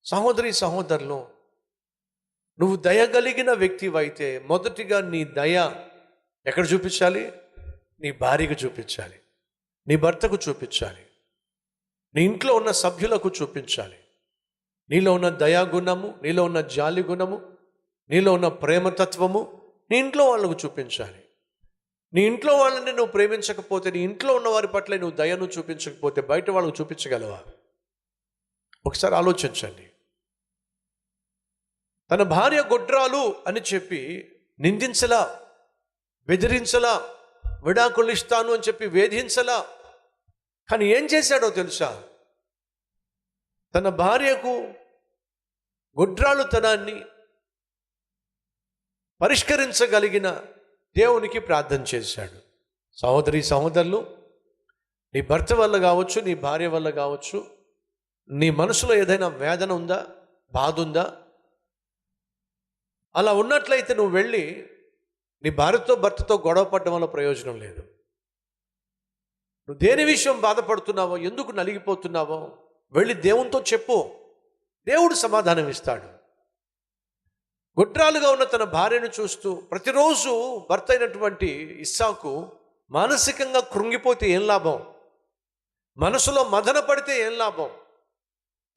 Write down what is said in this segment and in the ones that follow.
సహోదరి సహోదరులు, నువ్వు దయ కలిగిన వ్యక్తివైతే మొదటిగా నీ దయ ఎక్కడ చూపించాలి? నీ భార్యకు చూపించాలి, నీ భర్తకు చూపించాలి, నీ ఇంట్లో ఉన్న సభ్యులకు చూపించాలి. నీలో ఉన్న దయాగుణము, నీలో ఉన్న జాలి గుణము, నీలో ఉన్న ప్రేమతత్వము నీ ఇంట్లో వాళ్ళకు చూపించాలి. నీ ఇంట్లో వాళ్ళని నువ్వు ప్రేమించకపోతే, నీ ఇంట్లో ఉన్న వారి పట్ల నువ్వు దయను చూపించకపోతే బయట వాళ్ళకు చూపించగలవా? ఒకసారి ఆలోచించండి. తన భార్య గొడ్రాలు అని చెప్పి నిందించలా, బెదిరించలా, విడాకులు ఇస్తాను అని చెప్పి వేధించలా. కానీ ఏం చేశాడో తెలుసా? తన భార్యకు గొడ్రాలుతనాన్ని పరిష్కరించగలిగిన దేవునికి ప్రార్థన చేశాడు. సహోదరి సహోదరులు, నీ భర్త వల్ల కావచ్చు, నీ భార్య వల్ల కావచ్చు, నీ మనసులో ఏదైనా వేదన ఉందా, బాధ ఉందా? అలా ఉన్నట్లయితే నువ్వు వెళ్ళి నీ భార్యతో భర్తతో గొడవ పడడం వల్ల ప్రయోజనం లేదు. నువ్వు దేని విషయం బాధపడుతున్నావో, ఎందుకు నలిగిపోతున్నావో వెళ్ళి దేవునితో చెప్పు. దేవుడు సమాధానం ఇస్తాడు. గొడ్రాలుగా ఉన్న తన భార్యను చూస్తూ ప్రతిరోజు భర్త అయినటువంటి ఇస్సాకు మానసికంగా కృంగిపోతే ఏం లాభం? మనసులో మదన పడితే ఏం లాభం?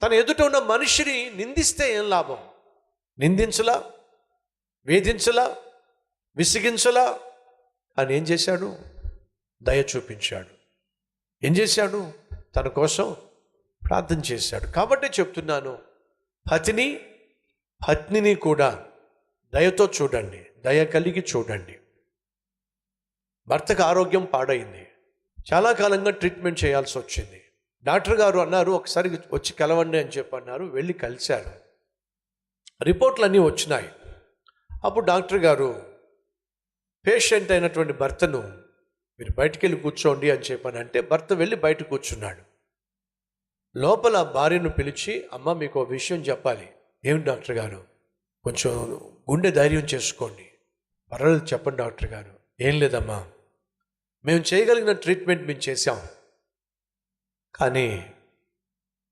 తన ఎదుట ఉన్న మనిషిని నిందిస్తే ఏం లాభం? నిందించలా, వేధించలా, విసిగించలా. అని ఏం చేశాడు? దయ చూపించాడు. ఏం చేశాడు? తన కోసం ప్రార్థన చేశాడు. కాబట్టి చెప్తున్నాను, పత్నిని కూడా దయతో చూడండి, దయ కలిగి చూడండి. భర్తకు ఆరోగ్యం పాడైంది, చాలా కాలంగా ట్రీట్మెంట్ చేయాల్సి వచ్చింది. డాక్టర్ గారు అన్నారు ఒకసారి వచ్చి కలవండి అని చెప్పి అన్నారు. వెళ్ళి కలిశారు. రిపోర్ట్లు అన్నీ వచ్చినాయి. అప్పుడు డాక్టర్ గారు పేషెంట్ అయినటువంటి భర్తను మీరు బయటికి వెళ్ళి కూర్చోండి అని చెప్పాను. అంటే భర్త వెళ్ళి బయట కూర్చున్నాడు. లోపల భార్యను పిలిచి, అమ్మ మీకు ఒక విషయం చెప్పాలి. ఏమి డాక్టర్ గారు? కొంచెం గుండె ధైర్యం చేసుకోండి. పర్వాలేదు చెప్పండి డాక్టర్ గారు. ఏం లేదమ్మా, మేము చేయగలిగిన ట్రీట్మెంట్ మేము చేసాం, కానీ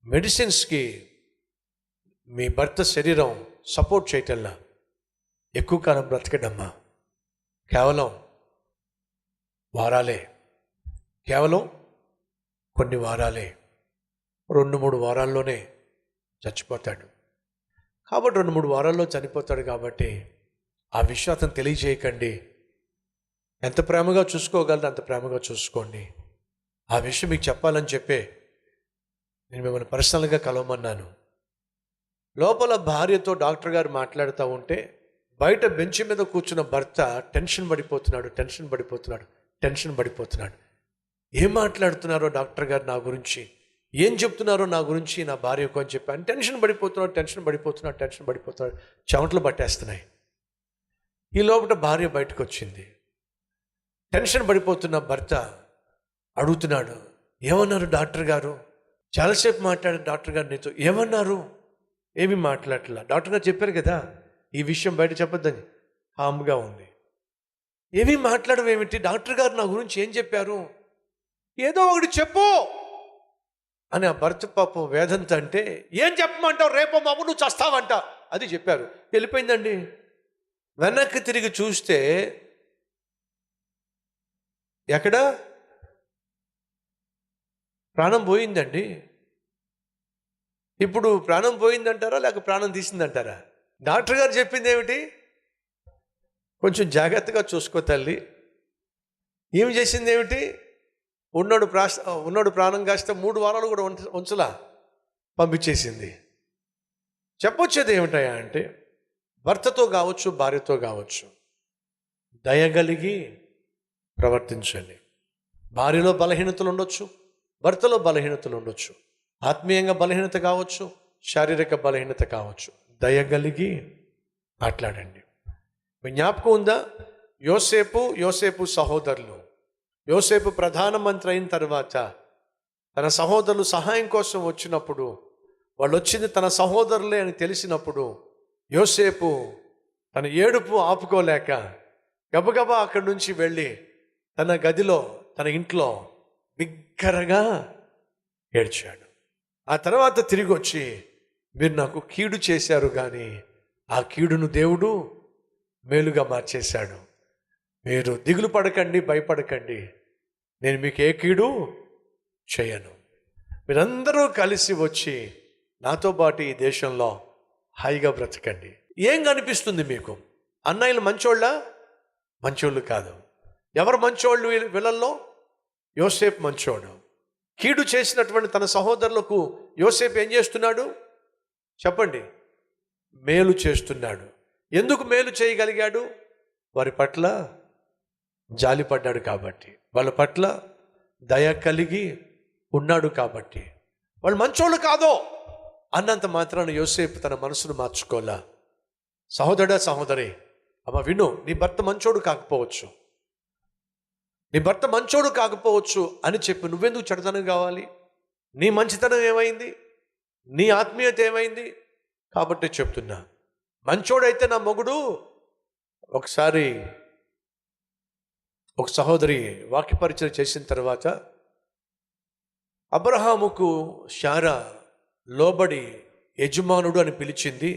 మెడిసిన్స్కి మీ భర్త శరీరం సపోర్ట్ చేయటంలా ఎక్కువ కాలం బ్రతకడమ్మా. కేవలం వారాలే, కేవలం కొన్ని వారాలే, 2-3 వారాల్లోనే చచ్చిపోతాడు. కాబట్టి 2-3 వారాల్లో చనిపోతాడు. కాబట్టి ఆ విషయం అతను తెలియజేయకండి. ఎంత ప్రేమగా చూసుకోగలరు అంత ప్రేమగా చూసుకోండి. ఆ విషయం మీకు చెప్పాలని చెప్పే నేను మిమ్మల్ని పర్సనల్గా కలవమన్నాను. లోపల భార్యతో డాక్టర్ గారు మాట్లాడుతూ ఉంటే బయట బెంచ్ మీద కూర్చున్న భర్త టెన్షన్ పడిపోతున్నాడు. ఏం మాట్లాడుతున్నారో డాక్టర్ గారు నా గురించి, ఏం చెప్తున్నారో నా గురించి నా భార్యకు అని చెప్పాను. టెన్షన్ పడిపోతున్నాడు. చెమటలు పట్టేస్తున్నాయి. ఈ లోపల భార్య బయటకు వచ్చింది. టెన్షన్ పడిపోతున్న భర్త అడుగుతున్నాడు, ఏమన్నారు డాక్టర్ గారు? చాలాసేపు మాట్లాడారు డాక్టర్ గారు నీతో. ఏమన్నారు? ఏమీ మాట్లాడట్లా. డాక్టర్ గారు చెప్పారు కదా ఈ విషయం బయట చెప్పొద్దని. హామ్గా ఉంది. ఏమీ మాట్లాడవేమిటి? డాక్టర్ గారు నా గురించి ఏం చెప్పారు? ఏదో ఒకటి చెప్పు అని ఆ భర్త పాపం వేదంత అంటే, ఏం చెప్పమంటావు? రేపో మాము నువ్వు చస్తావంట. అది చెప్పారు. వెళ్ళిపోయిందండి. వెనక్కి తిరిగి చూస్తే ఎక్కడ ప్రాణం పోయిందండి. ఇప్పుడు ప్రాణం పోయిందంటారా లేక ప్రాణం తీసిందంటారా? డాక్టర్ గారు చెప్పింది ఏమిటి? కొంచెం జాగ్రత్తగా చూసుకో తల్లి. ఏమి చేసింది ఏమిటి? ఉన్నాడు ప్రాణం కాస్త 3 వారాలు కూడా ఉంచలా, పంపించేసింది. చెప్పొచ్చేది ఏమిటయా అంటే, భర్తతో కావచ్చు, భార్యతో కావచ్చు, దయగలిగి ప్రవర్తించండి. భార్యలో బలహీనతలు ఉండొచ్చు, భర్తలో బలహీనతలు ఉండొచ్చు, ఆత్మీయంగా బలహీనత కావచ్చు, శారీరక బలహీనత కావచ్చు. దయగలిగి మాట్లాడండి. జ్ఞాపకం ఉందా? యోసేపు సహోదరులు, యోసేపు ప్రధానమంత్రి అయిన తర్వాత తన సహోదరులు సహాయం కోసం వచ్చినప్పుడు, వాళ్ళు వచ్చింది తన సహోదరులే అని తెలిసినప్పుడు యోసేపు తన ఏడుపు ఆపుకోలేక గబగబా అక్కడి నుంచి వెళ్ళి తన గదిలో, తన ఇంట్లో బిగ్గరగా ఏడ్చాడు. ఆ తర్వాత తిరిగి వచ్చి మీరు నాకు కీడు చేశారు, కానీ ఆ కీడును దేవుడు మేలుగా మార్చేశాడు. మీరు దిగులు పడకండి, భయపడకండి, నేను మీకు ఏ కీడు చేయను. మీరందరూ కలిసి వచ్చి నాతో పాటు ఈ దేశంలో హాయిగా బ్రతకండి. ఏం కనిపిస్తుంది మీకు? అన్నయ్యలు మంచోళ్ళా? మంచోళ్ళు కాదు. ఎవరు మంచోళ్ళు వీళ్ళల్లో? యోసేపు మంచోడు. కీడు చేసినటువంటి తన సహోదరులకు యోసేపు ఏం చేస్తున్నాడు చెప్పండి? మేలు చేస్తున్నాడు. ఎందుకు మేలు చేయగలిగాడు? వారి పట్ల జాలిపడ్డాడు కాబట్టి, వాళ్ళ పట్ల దయ కలిగి ఉన్నాడు కాబట్టి. వాళ్ళు మంచోళ్ళు కాదో అన్నంత మాత్రాన యోసేపు తన మనసును మార్చుకోలా. సహోదరుడా, సహోదరి, అమ్మ విను, నీ భర్త మంచోడు కాకపోవచ్చు, నీ భర్త మంచోడు కాకపోవచ్చు అని చెప్పి నువ్వెందుకు చెడుతనం కావాలి? నీ మంచితనం ఏమైంది? నీ ఆత్మీయత ఏమైంది? కాబట్టి చెప్తున్నా, మంచోడైతే నా మొగుడు. ఒకసారి ఒక సహోదరి వాక్య పరిచయం చేసిన తర్వాత అబ్రహాముకు శారా లోబడి యజమానుడు అని పిలిచింది,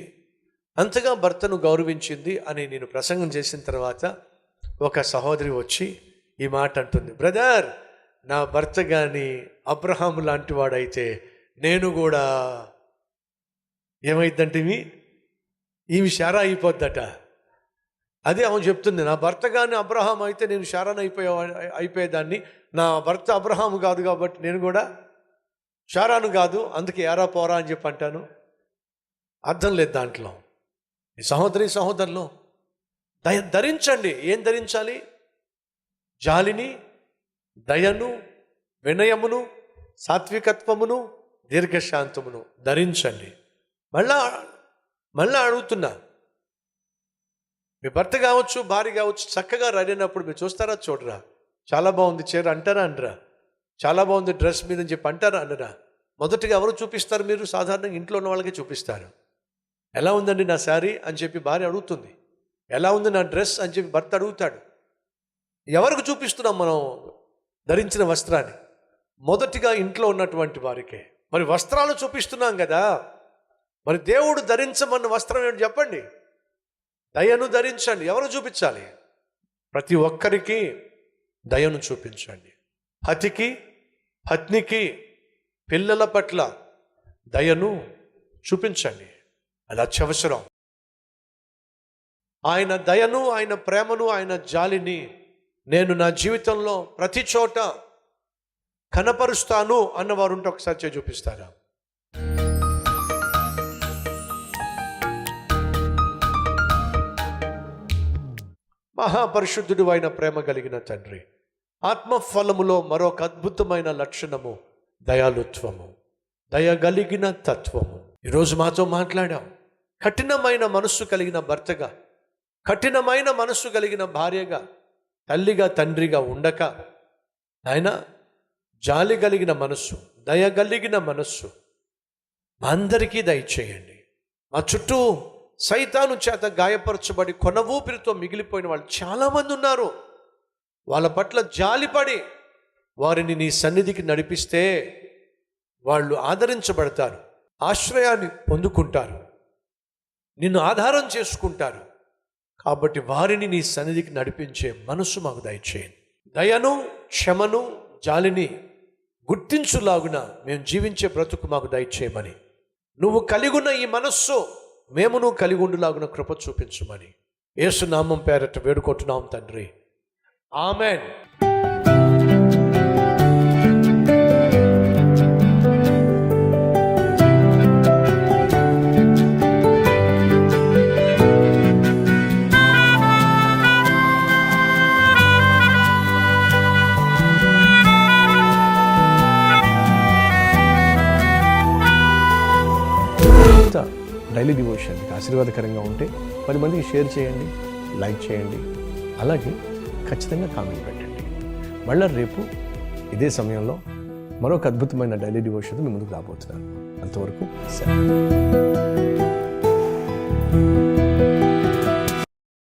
అంతగా భర్తను గౌరవించింది అని నేను ప్రసంగం చేసిన తర్వాత ఒక సహోదరి వచ్చి ఈ మాట అంటుంది, బ్రదర్, నా భర్త కానీ అబ్రహాము లాంటి వాడైతే నేను కూడా ఏమైందంటే ఈమె శారా అయిపోద్దట. అదే ఆమె చెప్తుంది, నా భర్త కానీ అబ్రహాం అయితే నేను శారాను అయిపోయేదాన్ని. నా భర్త అబ్రహాము కాదు కాబట్టి నేను కూడా శారాను కాదు, అందుకే ఏరా పోరా అని చెప్పి అంటాను. అర్థం లేదు దాంట్లో. ఈ సహోదరులు ధరించండి. ఏం ధరించాలి? జాలిని, దయను, వినయమును, సాత్వికత్వమును, దీర్ఘశాంతమును ధరించండి. మళ్ళా అడుగుతున్నా, మీ భర్త కావచ్చు, భార్య కావచ్చు, చక్కగా రెడీ అయినప్పుడు మీరు చూస్తారా, చూడరా? చాలా బాగుంది చీర అంటారా, అనరా? చాలా బాగుంది డ్రెస్ మీద అని చెప్పి అంటారా, అనరా? మొదటిగా ఎవరు చూపిస్తారు? మీరు సాధారణంగా ఇంట్లో ఉన్న వాళ్ళకే చూపిస్తారు. ఎలా ఉందండి నా శారీ అని చెప్పి భార్య అడుగుతుంది, ఎలా ఉంది నా డ్రెస్ అని చెప్పి భర్త అడుగుతాడు. ఎవరికి చూపిస్తున్నాం మనం ధరించిన వస్త్రాన్ని? మొదటిగా ఇంట్లో ఉన్నటువంటి వారికే. మరి వస్త్రాలు చూపిస్తున్నాం కదా, మరి దేవుడు ధరించమన్న వస్త్రం ఏంటి చెప్పండి? దయను ధరించండి. ఎవరు చూపించాలి? ప్రతి ఒక్కరికి దయను చూపించండి. పతికి, పత్నికి, పిల్లల పట్ల దయను చూపించండి. అది అత్యవసరం. ఆయన దయను, ఆయన ప్రేమను, ఆయన జాలిని నేను నా జీవితంలో ప్రతి చోట కనపరుస్తాను అన్నవారు ఉంటే ఒకసారి చూపిస్తారా? మహాపరిశుద్ధుడు అయిన ప్రేమ కలిగిన తండ్రి, ఆత్మఫలములో మరొక అద్భుతమైన లక్షణము దయాలుత్వము, దయగలిగిన తత్వము. ఈరోజు మాతో మాట్లాడాం. కఠినమైన మనస్సు కలిగిన భర్తగా, కఠినమైన మనస్సు కలిగిన భార్యగా, తల్లిగా, తండ్రిగా ఉండక ఆయన జాలి కలిగిన మనస్సు, దయగలిగిన మనస్సు మా అందరికీ దయచేయండి. మా చుట్టూ సైతాను చేత గాయపరచబడి కొన ఊపిరితో మిగిలిపోయిన వాళ్ళు చాలామంది ఉన్నారు. వాళ్ళ పట్ల జాలిపడి వారిని నీ సన్నిధికి నడిపిస్తే వాళ్ళు ఆదరించబడతారు, ఆశ్రయాన్ని పొందుకుంటారు, నిన్ను ఆధారం చేసుకుంటారు. కాబట్టి వారిని నీ సన్నిధికి నడిపించే మనసు మాకు దయచేయండి. దయను, క్షమను, జాలిని గుర్తించులాగున మేము జీవించే బ్రతుకు మాకు దయచేయమని, నువ్వు కలిగున్న ఈ మనస్సు మేమును కలిగి ఉండులాగున కృప చూపించుమని యేసు నామం పేరట వేడుకుంటున్నాం తండ్రి. ఆమెన్. డైలీ డివోషన్ ఆశీర్వాదకరంగా ఉంటే 10 మందికి షేర్ చేయండి, లైక్ చేయండి, అలాగే ఖచ్చితంగా కామెంట్ పెట్టండి. మళ్ళీ రేపు ఇదే సమయంలో మరొక అద్భుతమైన డైలీ డివోషన్ మీ ముందుకు రాబోతున్నాను. అంతవరకు సెలవు.